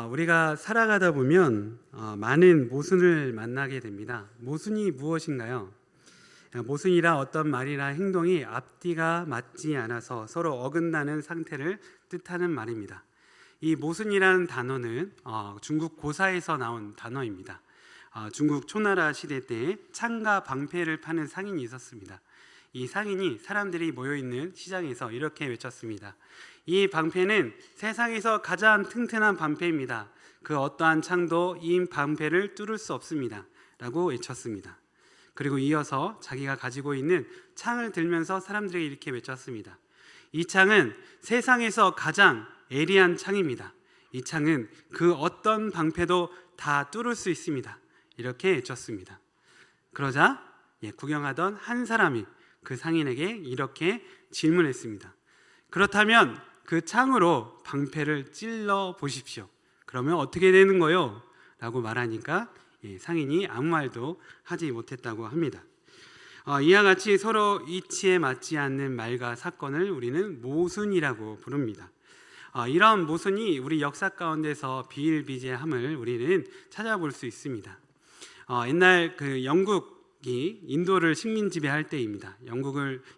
우리가 살아가다 보면 많은 모순을 만나게 됩니다. 모순이 무엇인가요? 모순이라 어떤 말이나 행동이 앞뒤가 맞지 않아서 서로 어긋나는 상태를 뜻하는 말입니다. 이 모순이라는 단어는 중국 고사에서 나온 단어입니다. 중국 초나라 시대 때 창과 방패를 파는 상인이 있었습니다. 이 상인이 사람들이 모여있는 시장에서 이렇게 외쳤습니다. 이 방패는 세상에서 가장 튼튼한 방패입니다. 그 어떠한 창도 이 방패를 뚫을 수 없습니다. 라고 외쳤습니다. 그리고 이어서 자기가 가지고 있는 창을 들면서 사람들에게 이렇게 외쳤습니다. 이 창은 세상에서 가장 예리한 창입니다. 이 창은 그 어떤 방패도 다 뚫을 수 있습니다. 이렇게 외쳤습니다. 그러자 구경하던 한 사람이 그 상인에게 이렇게 질문했습니다. 그렇다면 그 창으로 방패를 찔러 보십시오. 그러면 어떻게 되는 거요? 라고 말하니까 상인이 아무 말도 하지 못했다고 합니다. 이와 같이 서로 이치에 맞지 않는 말과 사건을 우리는 모순이라고 부릅니다. 이런 모순이 우리 역사 가운데서 비일비재함을 우리는 찾아볼 수 있습니다. 옛날 영국이 인도를 식민 지배할 때입니다.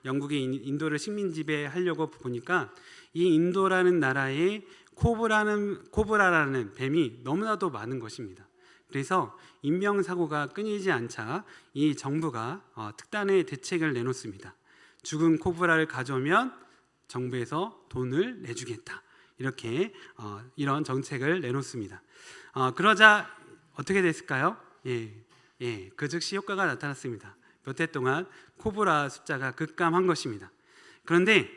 영국이 인도를 식민 지배하려고 보니까 이 인도라는 나라에 코브라라는 뱀이 너무나도 많은 것입니다. 그래서 인명사고가 끊이지 않자 이 정부가 특단의 대책을 내놓습니다. 죽은 코브라를 가져오면 정부에서 돈을 내주겠다. 이런 정책을 내놓습니다. 그러자 어떻게 됐을까요? 그 즉시 효과가 나타났습니다. 몇 해 동안 코브라 숫자가 급감한 것입니다. 그런데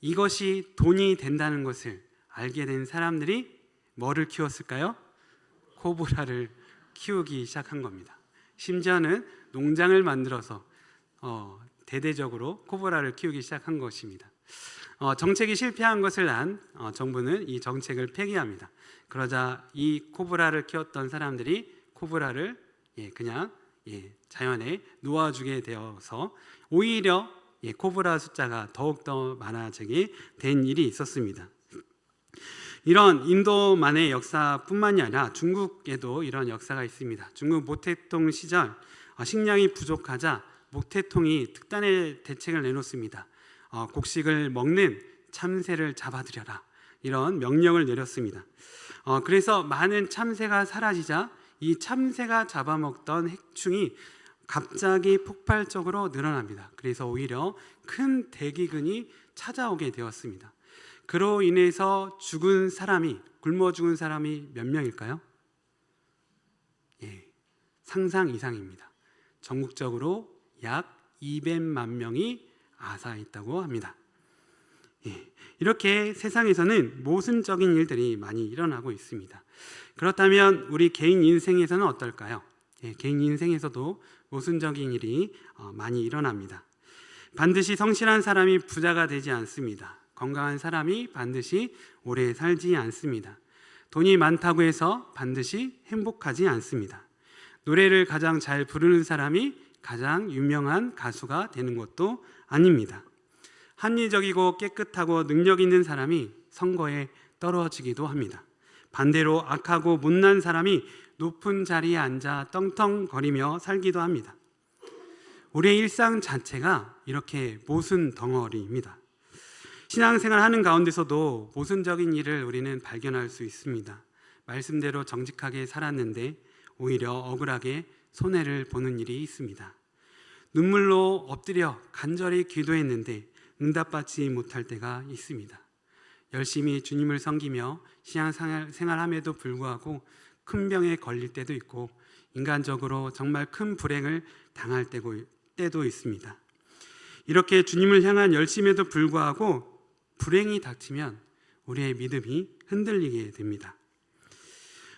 이것이 돈이 된다는 것을 알게 된 사람들이 뭐를 키웠을까요? 코브라를 키우기 시작한 겁니다. 심지어는 농장을 만들어서 대대적으로 코브라를 키우기 시작한 것입니다. 정책이 실패한 것을 안 정부는 이 정책을 폐기합니다. 그러자 이 코브라를 키웠던 사람들이 코브라를 그냥 자연에 놓아주게 되어서 오히려 코브라 숫자가 더욱더 많아지게 된 일이 있었습니다. 이런 인도만의 역사뿐만이 아니라 중국에도 이런 역사가 있습니다. 중국 모태통 시절 식량이 부족하자 모태통이 특단의 대책을 내놓습니다. 곡식을 먹는 참새를 잡아들여라, 이런 명령을 내렸습니다. 그래서 많은 참새가 사라지자 이 참새가 잡아먹던 해충이 갑자기 폭발적으로 늘어납니다. 그래서 오히려 큰 대기근이 찾아오게 되었습니다. 그로 인해서 굶어 죽은 사람이 몇 명일까요? 상상 이상입니다. 전국적으로 약 200만 명이 아사했다고 합니다. 이렇게 세상에서는 모순적인 일들이 많이 일어나고 있습니다. 그렇다면 우리 개인 인생에서는 어떨까요? 개인 인생에서도 모순적인 일이 많이 일어납니다. 반드시 성실한 사람이 부자가 되지 않습니다. 건강한 사람이 반드시 오래 살지 않습니다. 돈이 많다고 해서 반드시 행복하지 않습니다. 노래를 가장 잘 부르는 사람이 가장 유명한 가수가 되는 것도 아닙니다. 합리적이고 깨끗하고 능력 있는 사람이 선거에 떨어지기도 합니다. 반대로 악하고 못난 사람이 높은 자리에 앉아 떵떵거리며 살기도 합니다. 우리의 일상 자체가 이렇게 모순 덩어리입니다. 신앙생활 하는 가운데서도 모순적인 일을 우리는 발견할 수 있습니다. 말씀대로 정직하게 살았는데 오히려 억울하게 손해를 보는 일이 있습니다. 눈물로 엎드려 간절히 기도했는데 응답받지 못할 때가 있습니다. 열심히 주님을 섬기며 신앙생활함에도 불구하고 큰 병에 걸릴 때도 있고 인간적으로 정말 큰 불행을 당할 때도 있습니다. 이렇게 주님을 향한 열심에도 불구하고 불행이 닥치면 우리의 믿음이 흔들리게 됩니다.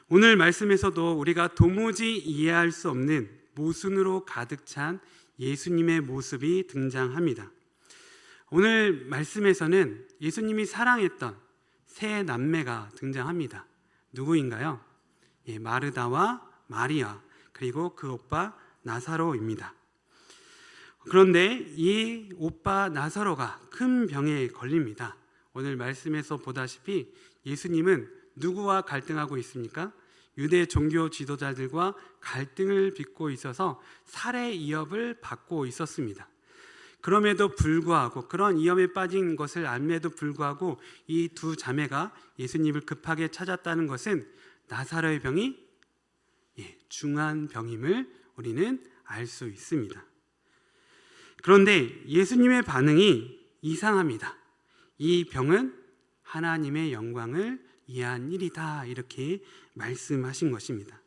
오늘 말씀에서도 우리가 도무지 이해할 수 없는 모순으로 가득 찬 예수님의 모습이 등장합니다. 오늘 말씀에서는 예수님이 사랑했던 세 남매가 등장합니다. 누구인가요? 마르다와 마리아, 그리고 그 오빠 나사로입니다. 그런데 이 오빠 나사로가 큰 병에 걸립니다. 오늘 말씀에서 보다시피 예수님은 누구와 갈등하고 있습니까? 유대 종교 지도자들과 갈등을 빚고 있어서 살해 위협을 받고 있었습니다. 그럼에도 불구하고, 그런 위험에 빠진 것을 알매도 불구하고 이 두 자매가 예수님을 급하게 찾았다는 것은 나사로의 병이 중한 병임을 우리는 알 수 있습니다. 그런데 예수님의 반응이 이상합니다. 이 병은 하나님의 영광을 위한 일이다, 이렇게 말씀하신 것입니다.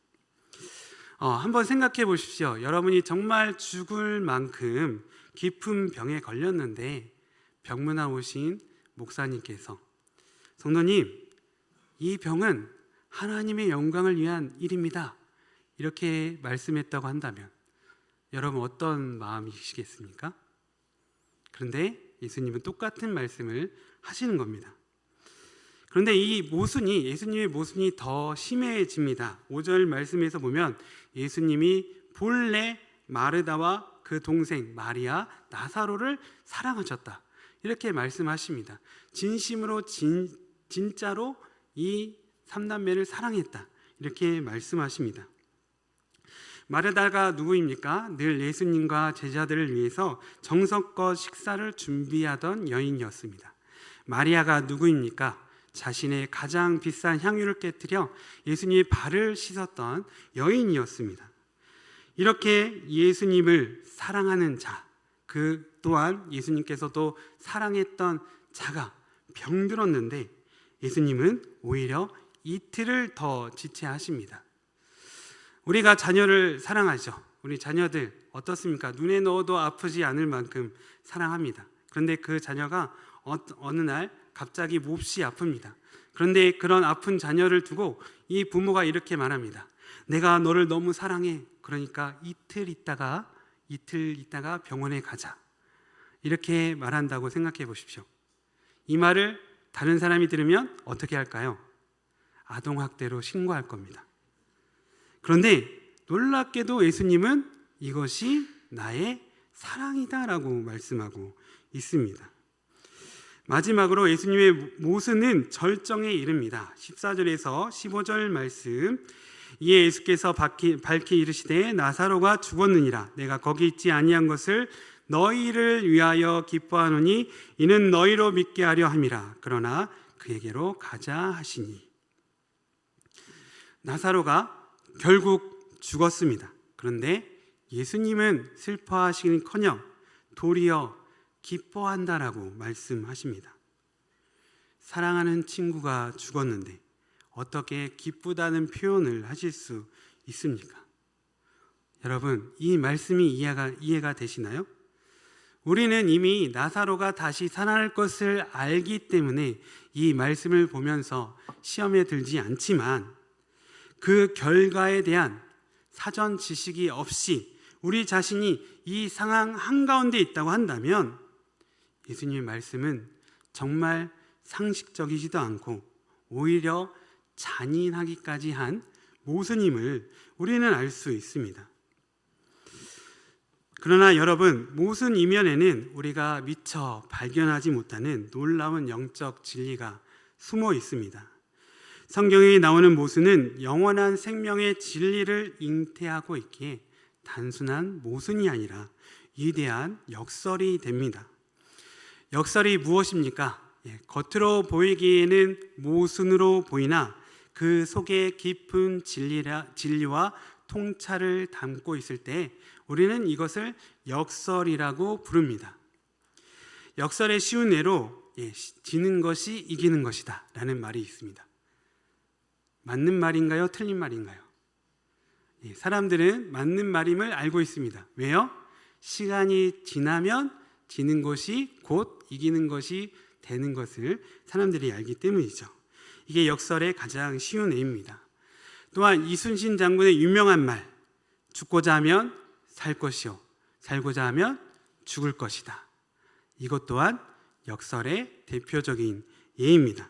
한번 생각해 보십시오. 여러분이 정말 죽을 만큼 깊은 병에 걸렸는데 병문안 오신 목사님께서, 성도님, 이 병은 하나님의 영광을 위한 일입니다, 이렇게 말씀했다고 한다면 여러분 어떤 마음이시겠습니까? 그런데 예수님은 똑같은 말씀을 하시는 겁니다. 그런데 이 모순이, 예수님의 모순이 더 심해집니다. 5절 말씀에서 보면 예수님이 본래 마르다와 그 동생 마리아, 나사로를 사랑하셨다, 이렇게 말씀하십니다. 진심으로 진짜로 이 3남매를 사랑했다, 이렇게 말씀하십니다. 마르다가 누구입니까? 늘 예수님과 제자들을 위해서 정성껏 식사를 준비하던 여인이었습니다. 마리아가 누구입니까? 자신의 가장 비싼 향유를 깨뜨려 예수님의 발을 씻었던 여인이었습니다. 이렇게 예수님을 사랑하는 자, 그 또한 예수님께서도 사랑했던 자가 병들었는데 예수님은 오히려 이틀을 더 지체하십니다. 우리가 자녀를 사랑하죠. 우리 자녀들 어떻습니까? 눈에 넣어도 아프지 않을 만큼 사랑합니다. 그런데 그 자녀가 어느 날 갑자기 몹시 아픕니다. 그런데 그런 아픈 자녀를 두고 이 부모가 이렇게 말합니다. 내가 너를 너무 사랑해. 그러니까 이틀 있다가 병원에 가자, 이렇게 말한다고 생각해 보십시오. 이 말을 다른 사람이 들으면 어떻게 할까요? 아동학대로 신고할 겁니다. 그런데 놀랍게도 예수님은 이것이 나의 사랑이다라고 말씀하고 있습니다. 마지막으로 예수님의 모순은 절정에 이릅니다. 14절에서 15절 말씀, 이에 예수께서 밝히 이르시되 나사로가 죽었느니라. 내가 거기 있지 아니한 것을 너희를 위하여 기뻐하노니 이는 너희로 믿게 하려 함이라. 그러나 그에게로 가자 하시니. 나사로가 결국 죽었습니다. 그런데 예수님은 슬퍼하시기는커녕 도리어 기뻐한다라고 말씀하십니다. 사랑하는 친구가 죽었는데 어떻게 기쁘다는 표현을 하실 수 있습니까? 여러분, 이 말씀이 이해가 되시나요? 우리는 이미 나사로가 다시 살아날 것을 알기 때문에 이 말씀을 보면서 시험에 들지 않지만, 그 결과에 대한 사전 지식이 없이 우리 자신이 이 상황 한가운데 있다고 한다면 예수님의 말씀은 정말 상식적이지도 않고 오히려 잔인하기까지 한 모순임을 우리는 알 수 있습니다. 그러나 여러분, 모순 이면에는 우리가 미처 발견하지 못하는 놀라운 영적 진리가 숨어 있습니다. 성경에 나오는 모순은 영원한 생명의 진리를 잉태하고 있기에 단순한 모순이 아니라 위대한 역설이 됩니다. 역설이 무엇입니까? 겉으로 보이기에는 모순으로 보이나 그 속에 깊은 진리와 통찰을 담고 있을 때 우리는 이것을 역설이라고 부릅니다. 역설의 쉬운 예로 지는 것이 이기는 것이다 라는 말이 있습니다. 맞는 말인가요? 틀린 말인가요? 사람들은 맞는 말임을 알고 있습니다. 왜요? 시간이 지나면 지는 것이 곧 이기는 것이 되는 것을 사람들이 알기 때문이죠. 이게 역설의 가장 쉬운 예입니다. 또한 이순신 장군의 유명한 말, 죽고자 하면 살 것이요 살고자 하면 죽을 것이다. 이것 또한 역설의 대표적인 예입니다.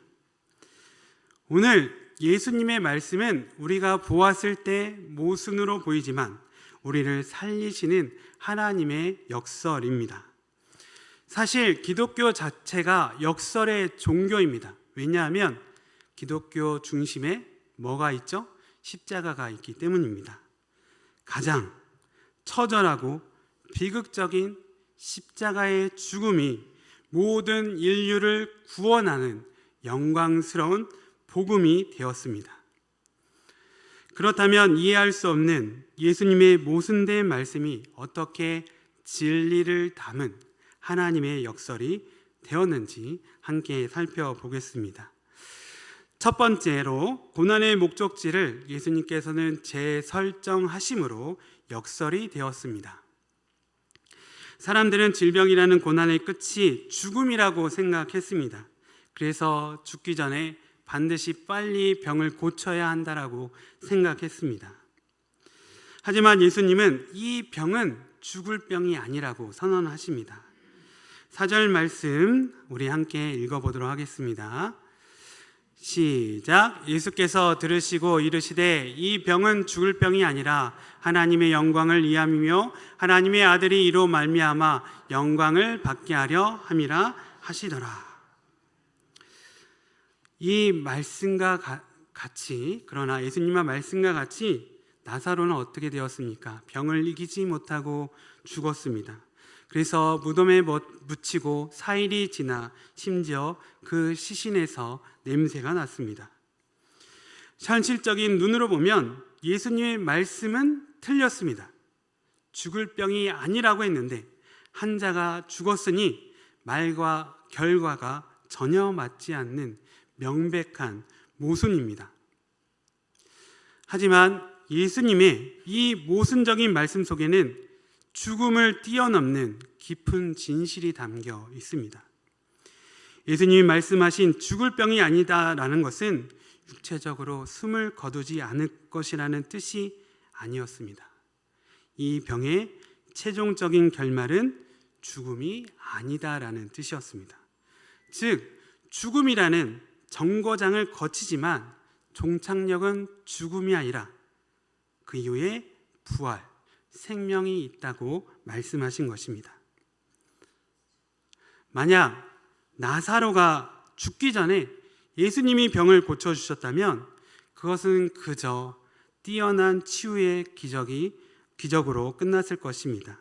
오늘 예수님의 말씀은 우리가 보았을 때 모순으로 보이지만 우리를 살리시는 하나님의 역설입니다. 사실 기독교 자체가 역설의 종교입니다. 왜냐하면 기독교 중심에 뭐가 있죠? 십자가가 있기 때문입니다. 가장 처절하고 비극적인 십자가의 죽음이 모든 인류를 구원하는 영광스러운 복음이 되었습니다. 그렇다면 이해할 수 없는 예수님의 모순된 말씀이 어떻게 진리를 담은 하나님의 역설이 되었는지 함께 살펴보겠습니다. 첫 번째로 고난의 목적지를 예수님께서는 재설정하심으로 역설이 되었습니다. 사람들은 질병이라는 고난의 끝이 죽음이라고 생각했습니다. 그래서 죽기 전에 반드시 빨리 병을 고쳐야 한다라고 생각했습니다. 하지만 예수님은 이 병은 죽을 병이 아니라고 선언하십니다. 4절 말씀 우리 함께 읽어보도록 하겠습니다. 시작. 예수께서 들으시고 이르시되 이 병은 죽을 병이 아니라 하나님의 영광을 위함이며 하나님의 아들이 이로 말미암아 영광을 받게 하려 함이라 하시더라. 이 말씀과 같이, 그러나 예수님의 말씀과 같이 나사로는 어떻게 되었습니까? 병을 이기지 못하고 죽었습니다. 그래서 무덤에 묻히고 4일이 지나 심지어 그 시신에서 냄새가 났습니다. 현실적인 눈으로 보면 예수님의 말씀은 틀렸습니다. 죽을 병이 아니라고 했는데 환자가 죽었으니 말과 결과가 전혀 맞지 않는 명백한 모순입니다. 하지만 예수님의 이 모순적인 말씀 속에는 죽음을 뛰어넘는 깊은 진실이 담겨 있습니다. 예수님이 말씀하신 죽을 병이 아니다라는 것은 육체적으로 숨을 거두지 않을 것이라는 뜻이 아니었습니다. 이 병의 최종적인 결말은 죽음이 아니다라는 뜻이었습니다. 즉, 죽음이라는 정거장을 거치지만 종착역은 죽음이 아니라 그 이후에 부활, 생명이 있다고 말씀하신 것입니다. 만약 나사로가 죽기 전에 예수님이 병을 고쳐주셨다면 그것은 그저 뛰어난 치유의 기적으로 끝났을 것입니다.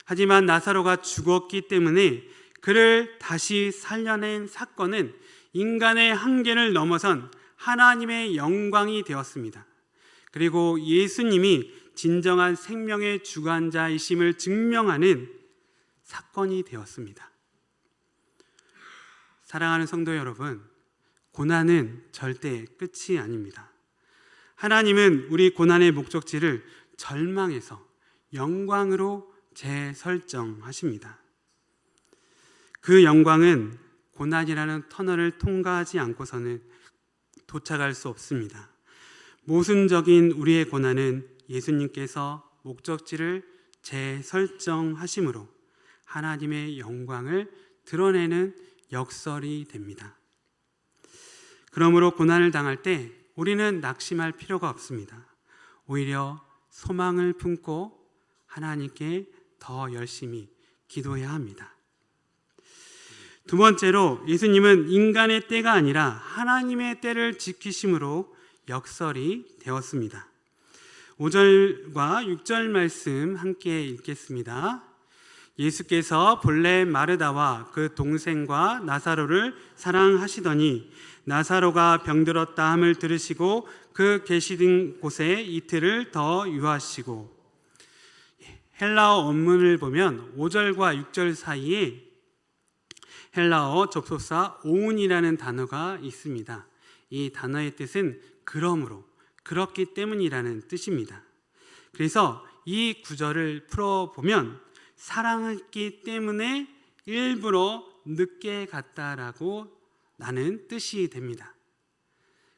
하지만 나사로가 죽었기 때문에 그를 다시 살려낸 사건은 인간의 한계를 넘어선 하나님의 영광이 되었습니다. 그리고 예수님이 진정한 생명의 주관자이심을 증명하는 사건이 되었습니다. 사랑하는 성도 여러분, 고난은 절대 끝이 아닙니다. 하나님은 우리 고난의 목적지를 절망에서 영광으로 재설정하십니다. 그 영광은 고난이라는 터널을 통과하지 않고서는 도착할 수 없습니다. 모순적인 우리의 고난은 예수님께서 목적지를 재설정하심으로 하나님의 영광을 드러내는 역설이 됩니다. 그러므로 고난을 당할 때 우리는 낙심할 필요가 없습니다. 오히려 소망을 품고 하나님께 더 열심히 기도해야 합니다. 두 번째로 예수님은 인간의 때가 아니라 하나님의 때를 지키심으로 역설이 되었습니다. 5절과 6절 말씀 함께 읽겠습니다. 예수께서 본래 마르다와 그 동생과 나사로를 사랑하시더니 나사로가 병들었다 함을 들으시고 그 계시던 곳에 이틀을 더 유하시고. 헬라어 원문을 보면 5절과 6절 사이에 헬라어 접속사 오운이라는 단어가 있습니다. 이 단어의 뜻은 그러므로, 그렇기 때문이라는 뜻입니다. 그래서 이 구절을 풀어보면 사랑했기 때문에 일부러 늦게 갔다라고 나는 뜻이 됩니다.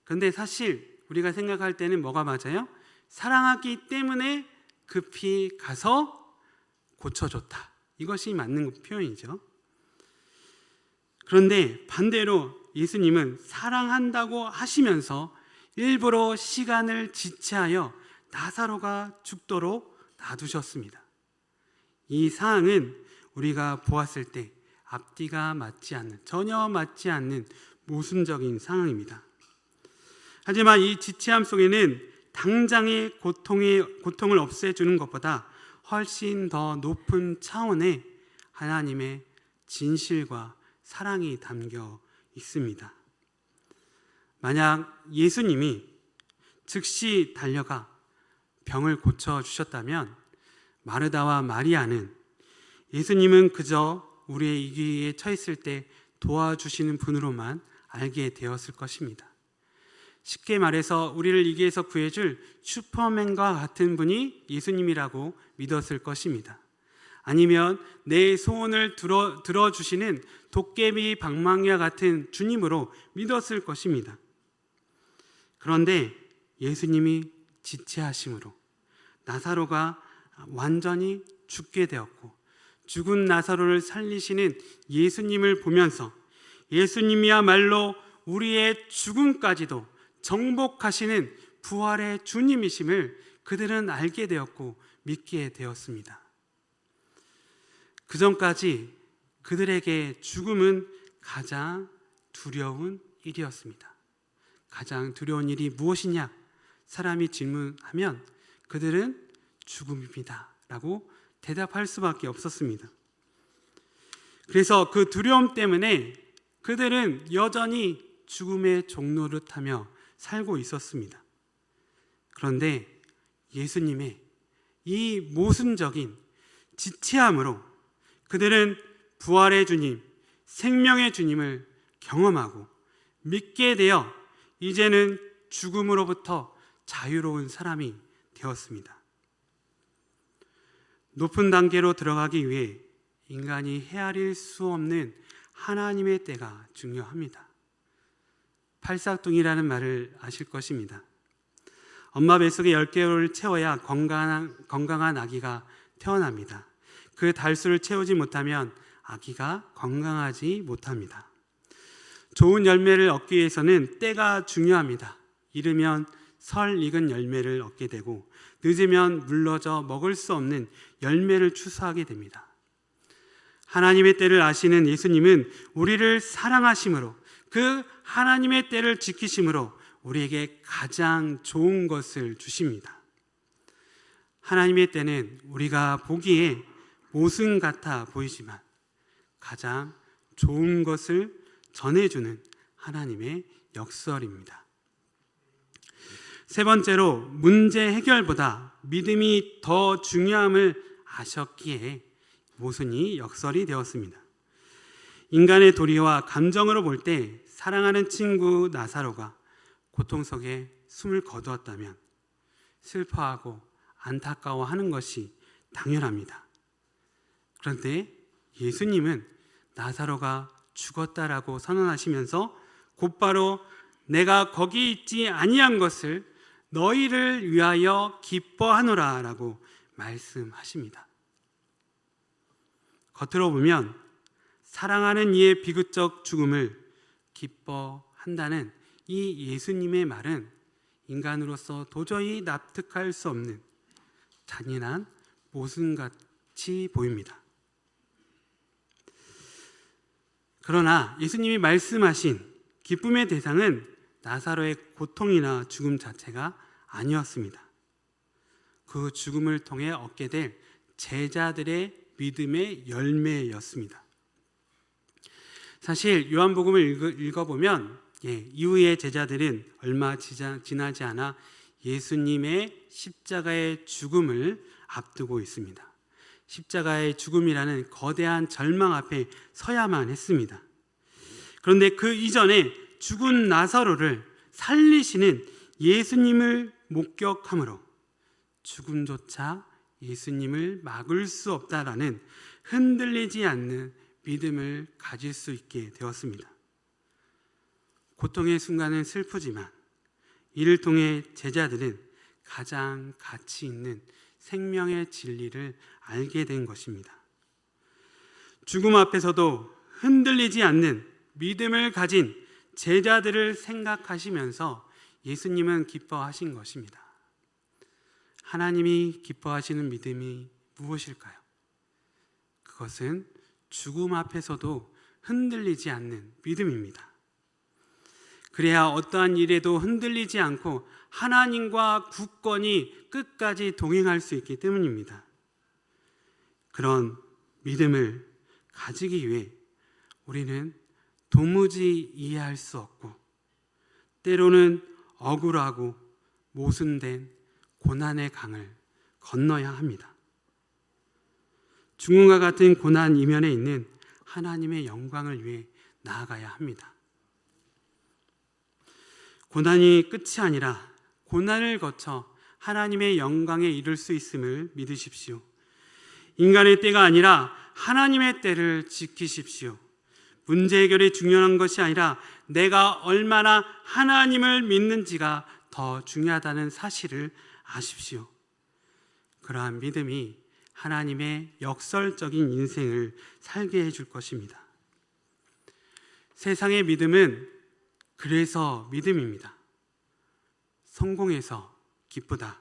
그런데 사실 우리가 생각할 때는 뭐가 맞아요? 사랑하기 때문에 급히 가서 고쳐줬다. 이것이 맞는 표현이죠. 그런데 반대로 예수님은 사랑한다고 하시면서 일부러 시간을 지체하여 나사로가 죽도록 놔두셨습니다. 이 사항은 우리가 보았을 때 앞뒤가 맞지 않는, 전혀 맞지 않는 모순적인 상황입니다. 하지만 이 지체함 속에는 당장의 고통을 없애주는 것보다 훨씬 더 높은 차원의 하나님의 진실과 사랑이 담겨 있습니다. 만약 예수님이 즉시 달려가 병을 고쳐주셨다면 마르다와 마리아는 예수님은 그저 우리의 위기에 처했을 때 도와주시는 분으로만 알게 되었을 것입니다. 쉽게 말해서 우리를 위기에서 구해줄 슈퍼맨과 같은 분이 예수님이라고 믿었을 것입니다. 아니면 내 소원을 들어주시는 도깨비 방망이와 같은 주님으로 믿었을 것입니다. 그런데 예수님이 지체하심으로 나사로가 완전히 죽게 되었고, 죽은 나사로를 살리시는 예수님을 보면서 예수님이야말로 우리의 죽음까지도 정복하시는 부활의 주님이심을 그들은 알게 되었고 믿게 되었습니다. 그 전까지 그들에게 죽음은 가장 두려운 일이었습니다. 가장 두려운 일이 무엇이냐? 사람이 질문하면 그들은 죽음입니다 라고 대답할 수밖에 없었습니다. 그래서 그 두려움 때문에 그들은 여전히 죽음의 종로를 타며 살고 있었습니다. 그런데 예수님의 이 모순적인 지체함으로 그들은 부활의 주님, 생명의 주님을 경험하고 믿게 되어 이제는 죽음으로부터 자유로운 사람이 되었습니다. 높은 단계로 들어가기 위해 인간이 헤아릴 수 없는 하나님의 때가 중요합니다. 팔싹둥이라는 말을 아실 것입니다. 엄마 뱃속에 10개월을 채워야 건강한 아기가 태어납니다. 그 달수를 채우지 못하면 아기가 건강하지 못합니다. 좋은 열매를 얻기 위해서는 때가 중요합니다. 이르면 설 익은 열매를 얻게 되고 늦으면 물러져 먹을 수 없는 열매를 추수하게 됩니다. 하나님의 때를 아시는 예수님은 우리를 사랑하심으로 그 하나님의 때를 지키심으로 우리에게 가장 좋은 것을 주십니다. 하나님의 때는 우리가 보기에 모순 같아 보이지만 가장 좋은 것을 전해주는 하나님의 역설입니다. 세 번째로, 문제 해결보다 믿음이 더 중요함을 아셨기에 모순이 역설이 되었습니다. 인간의 도리와 감정으로 볼 때 사랑하는 친구 나사로가 고통 속에 숨을 거두었다면 슬퍼하고 안타까워하는 것이 당연합니다. 그런데 예수님은 나사로가 죽었다라고 선언하시면서 곧바로 내가 거기 있지 아니한 것을 너희를 위하여 기뻐하노라 라고 말씀하십니다. 겉으로 보면 사랑하는 이의 비극적 죽음을 기뻐한다는 이 예수님의 말은 인간으로서 도저히 납득할 수 없는 잔인한 모순같이 보입니다. 그러나 예수님이 말씀하신 기쁨의 대상은 나사로의 고통이나 죽음 자체가 아니었습니다. 그 죽음을 통해 얻게 될 제자들의 믿음의 열매였습니다. 사실 요한복음을 읽어보면 이후의 제자들은 얼마 지나지 않아 예수님의 십자가의 죽음을 앞두고 있습니다. 십자가의 죽음이라는 거대한 절망 앞에 서야만 했습니다. 그런데 그 이전에 죽은 나사로를 살리시는 예수님을 목격함으로 죽음조차 예수님을 막을 수 없다라는 흔들리지 않는 믿음을 가질 수 있게 되었습니다. 고통의 순간은 슬프지만 이를 통해 제자들은 가장 가치 있는 생명의 진리를 알게 된 것입니다. 죽음 앞에서도 흔들리지 않는 믿음을 가진 제자들을 생각하시면서 예수님은 기뻐하신 것입니다. 하나님이 기뻐하시는 믿음이 무엇일까요? 그것은 죽음 앞에서도 흔들리지 않는 믿음입니다. 그래야 어떠한 일에도 흔들리지 않고 하나님과 굳건히 끝까지 동행할 수 있기 때문입니다. 그런 믿음을 가지기 위해 우리는 도무지 이해할 수 없고 때로는 억울하고 모순된 고난의 강을 건너야 합니다. 죽음과 같은 고난 이면에 있는 하나님의 영광을 위해 나아가야 합니다. 고난이 끝이 아니라 고난을 거쳐 하나님의 영광에 이를 수 있음을 믿으십시오. 인간의 때가 아니라 하나님의 때를 지키십시오. 문제 해결이 중요한 것이 아니라 내가 얼마나 하나님을 믿는지가 더 중요하다는 사실을 아십시오. 그러한 믿음이 하나님의 역설적인 인생을 살게 해줄 것입니다. 세상의 믿음은 그래서 믿음입니다. 성공해서 기쁘다.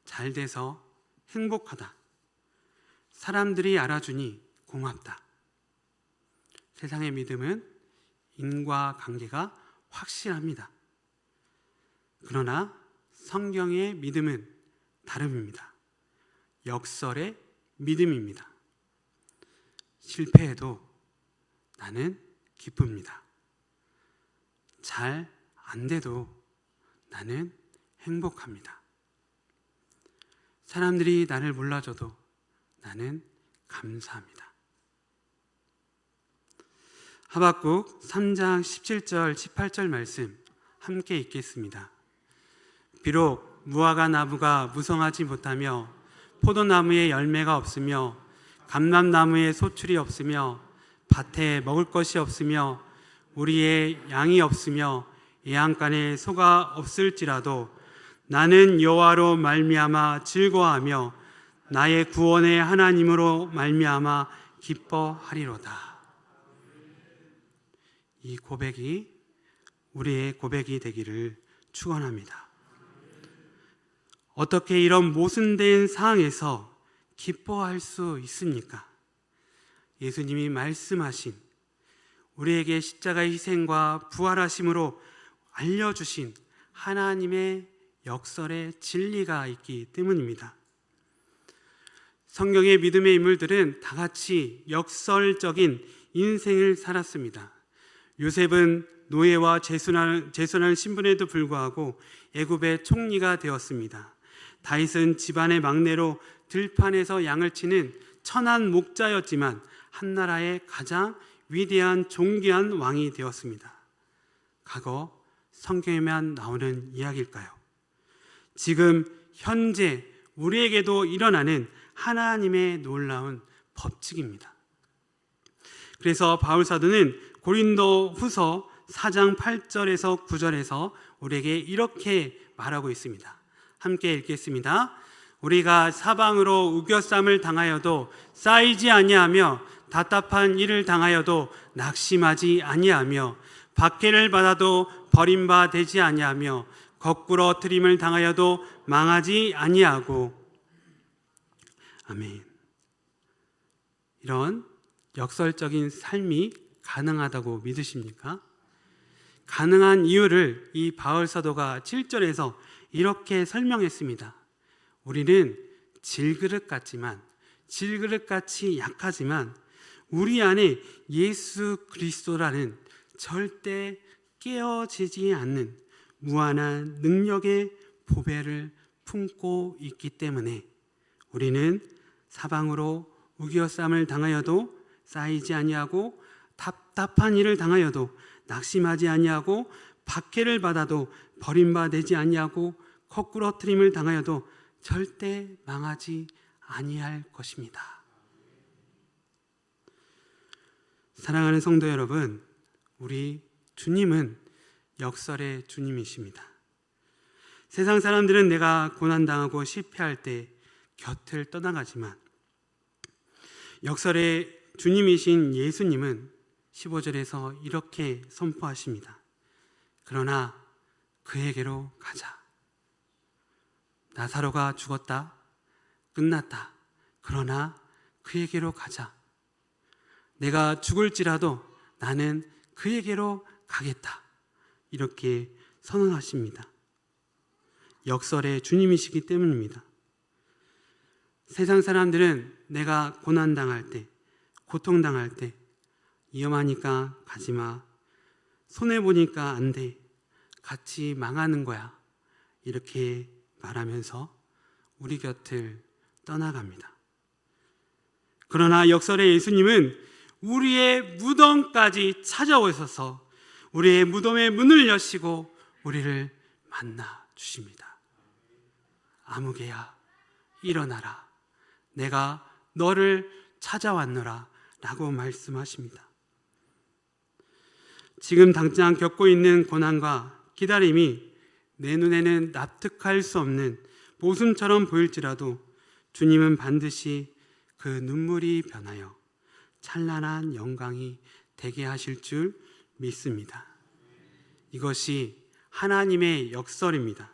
잘 돼서 행복하다. 사람들이 알아주니 고맙다. 세상의 믿음은 인과관계가 확실합니다. 그러나 성경의 믿음은 다름입니다. 역설의 믿음입니다. 실패해도 나는 기쁩니다. 잘 안 돼도 나는 행복합니다. 사람들이 나를 몰라줘도 나는 감사합니다. 하박국 3장 17절 18절 말씀 함께 읽겠습니다. 비록 무화과 나무가 무성하지 못하며 포도나무에 열매가 없으며 감람나무에 소출이 없으며 밭에 먹을 것이 없으며 우리의 양이 없으며 애양간에 소가 없을지라도 나는 여호와로 말미암아 즐거워하며 나의 구원의 하나님으로 말미암아 기뻐하리로다. 이 고백이 우리의 고백이 되기를 축원합니다. 어떻게 이런 모순된 상황에서 기뻐할 수 있습니까? 예수님이 말씀하신 우리에게 십자가의 희생과 부활하심으로 알려주신 하나님의 역설의 진리가 있기 때문입니다. 성경의 믿음의 인물들은 다 같이 역설적인 인생을 살았습니다. 요셉은 노예와 제손하는 신분에도 불구하고 애굽의 총리가 되었습니다. 다윗은 집안의 막내로 들판에서 양을 치는 천한 목자였지만 한나라의 가장 위대한 존귀한 왕이 되었습니다. 과거 성경에만 나오는 이야기일까요? 지금 현재 우리에게도 일어나는 하나님의 놀라운 법칙입니다. 그래서 바울 사도는 고린도 후서 4장 8절에서 9절에서 우리에게 이렇게 말하고 있습니다. 함께 읽겠습니다. 우리가 사방으로 우겨쌈을 당하여도 쌓이지 아니하며 답답한 일을 당하여도 낙심하지 아니하며 박해를 받아도 버림바 되지 아니하며 거꾸로 트림을 당하여도 망하지 아니하고. 아멘. 이런 역설적인 삶이 가능하다고 믿으십니까? 가능한 이유를 이 바울 사도가 7절에서 이렇게 설명했습니다. 우리는 질그릇 같이 약하지만 우리 안에 예수 그리스도라는 절대 깨어지지 않는 무한한 능력의 보배를 품고 있기 때문에 우리는 사방으로 우겨쌈을 당하여도 쌓이지 아니하고 답답한 일을 당하여도 낙심하지 아니하고 박해를 받아도 버림받지 아니하고 거꾸로 트림을 당하여도 절대 망하지 아니할 것입니다. 사랑하는 성도 여러분, 우리 주님은 역설의 주님이십니다. 세상 사람들은 내가 고난당하고 실패할 때 곁을 떠나가지만 역설의 주님이신 예수님은 15절에서 이렇게 선포하십니다. 그러나 그에게로 가자. 나사로가 죽었다. 끝났다. 그러나 그에게로 가자. 내가 죽을지라도 나는 그에게로 가겠다. 이렇게 선언하십니다. 역설의 주님이시기 때문입니다. 세상 사람들은 내가 고난당할 때, 고통당할 때 위험하니까 가지마, 손해보니까 안 돼, 같이 망하는 거야, 이렇게 말하면서 우리 곁을 떠나갑니다. 그러나 역설의 예수님은 우리의 무덤까지 찾아오셔서 우리의 무덤의 문을 여시고 우리를 만나 주십니다. 아무개야 일어나라, 내가 너를 찾아왔노라 라고 말씀하십니다. 지금 당장 겪고 있는 고난과 기다림이 내 눈에는 납득할 수 없는 모순처럼 보일지라도 주님은 반드시 그 눈물이 변하여 찬란한 영광이 되게 하실 줄 믿습니다. 이것이 하나님의 역설입니다.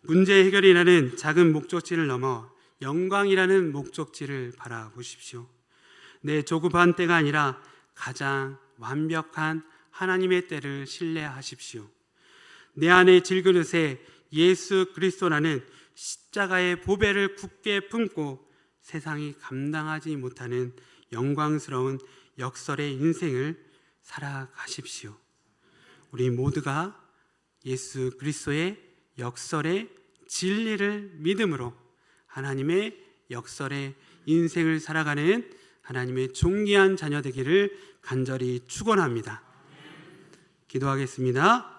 문제 해결이라는 작은 목적지를 넘어 영광이라는 목적지를 바라보십시오. 내 조급한 때가 아니라 가장 완벽한 하나님의 때를 신뢰하십시오. 내 안의 질그릇에 예수 그리스도라는 십자가의 보배를 굳게 품고 세상이 감당하지 못하는 영광스러운 역설의 인생을 살아가십시오. 우리 모두가 예수 그리스도의 역설의 진리를 믿음으로 하나님의 역설의 인생을 살아가는 하나님의 존귀한 자녀 되기를 간절히 축원합니다. 기도하겠습니다.